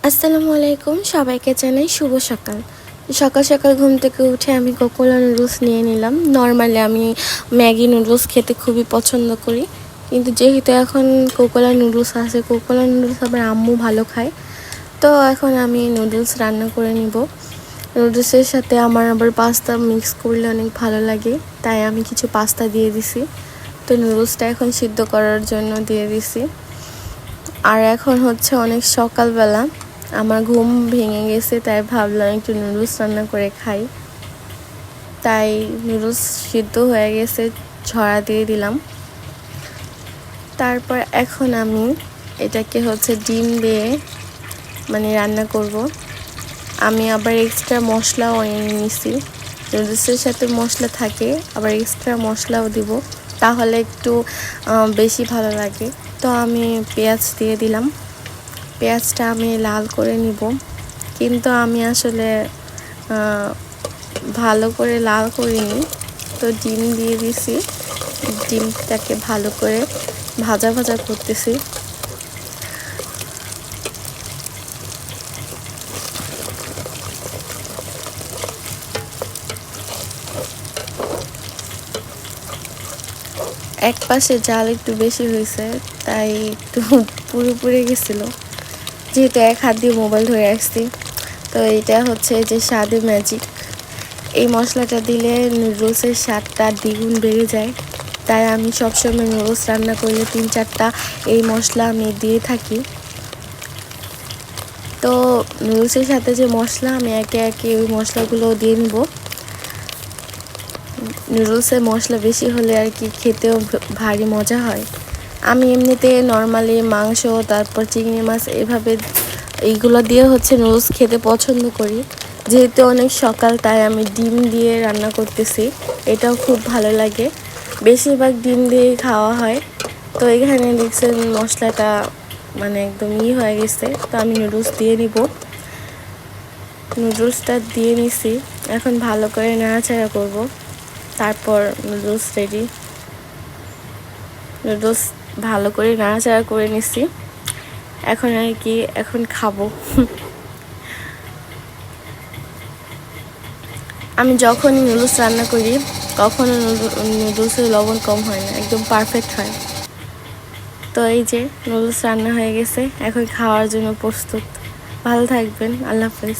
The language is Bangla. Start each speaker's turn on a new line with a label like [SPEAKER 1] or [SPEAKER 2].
[SPEAKER 1] আসসালামু আলাইকুম, সবাইকে জানাই শুভ সকাল। সকাল সকাল ঘুম থেকে উঠে আমি কোকোলা নুডলস নিয়ে নিলাম। নর্মালি আমি ম্যাগি নুডলস খেতে খুবই পছন্দ করি, কিন্তু যেহেতু এখন কোকোলা নুডলস আছে, কোকোলা নুডলস আবার আম্মু ভালো খায়, তো এখন আমি নুডলস রান্না করে নিব। নুডলসের সাথে আমার আবার পাস্তা মিক্স করলে অনেক ভালো লাগে, তাই আমি কিছু পাস্তা দিয়ে দিছি। তো নুডলসটা এখন সিদ্ধ করার জন্য দিয়ে দিছি। আর এখন হচ্ছে অনেক সকালবেলা, আমার ঘুম ভেঙে গেছে, তাই ভাবলাম একটু নুডলস রান্না করে খাই। তাই নুডলস সিদ্ধ হয়ে গেছে, ছড়া দিয়ে দিলাম। তারপর এখন আমি এটাকে হচ্ছে ডিম দিয়ে রান্না করব। আমি আবার এক্সট্রা মশলাও এনে নিছি। নুডলসের সাথে মশলা থাকে, আবার এক্সট্রা মশলাও দিব, তাহলে একটু বেশি ভালো লাগে। তো আমি পেঁয়াজ দিয়ে দিলাম। পেঁয়াজটা আমি লাল করে নিব, কিন্তু আমি আসলে ভালো করে লাল করিনি। তো ডিম দিয়ে দিছি, ডিমটাকে ভালো করে ভাজা ভাজা করতেছি। এক পাশে জাল একটু বেশি হয়েছে, তাই একটু পুড়ে পুড়ে গেছিলো, যেহেতু এক হাত দিয়ে মোবাইল ধরে আসছি। তো এইটা হচ্ছে যে স্বাদে ম্যাজিক, এই মশলাটা দিলে নুডলসের স্বাদটা দ্বিগুণ বেড়ে যায়। তাই আমি সবসময় নুডলস রান্না করলে 3-4টা এই মশলা আমি দিয়ে থাকি। তো নুডলসের সাথে যে মশলা, আমি একে একে ওই মশলাগুলো দিয়ে নিব। নুডলসের মশলা বেশি হলে আর কি খেতেও ভারী মজা হয়। আমি এমনিতে নর্মালি মাংস, তারপর চিংড়ি মাছ, এভাবে এইগুলো দিয়ে হচ্ছে নুডলস খেতে পছন্দ করি। যেহেতু অনেক সকাল, তাই আমি ডিম দিয়ে রান্না করতেছি, এটাও খুব ভালো লাগে। বেশিরভাগ ডিম দিয়েই খাওয়া হয়। তো এখানে দেখছেন মশলাটা একদম হয়ে গেছে, তো আমি নুডলস দিয়ে নিব। নুডলসটা দিয়ে নিছি, এখন ভালো করে নাড়াচাড়া করব। তারপর নুডলস রেডি। নুডলস ভালো করে নাড়াচাড়া করে নিছি, এখন আর কি এখন খাবো। আমি যখনই নুডলস রান্না করি, কখনো নুডলসের লবণ কম হয় না, একদম পারফেক্ট হয়। তো এই যে নুডলস রান্না হয়ে গেছে, এখন খাওয়ার জন্য প্রস্তুত। ভালো থাকবেন, আল্লাহ হাফেজ।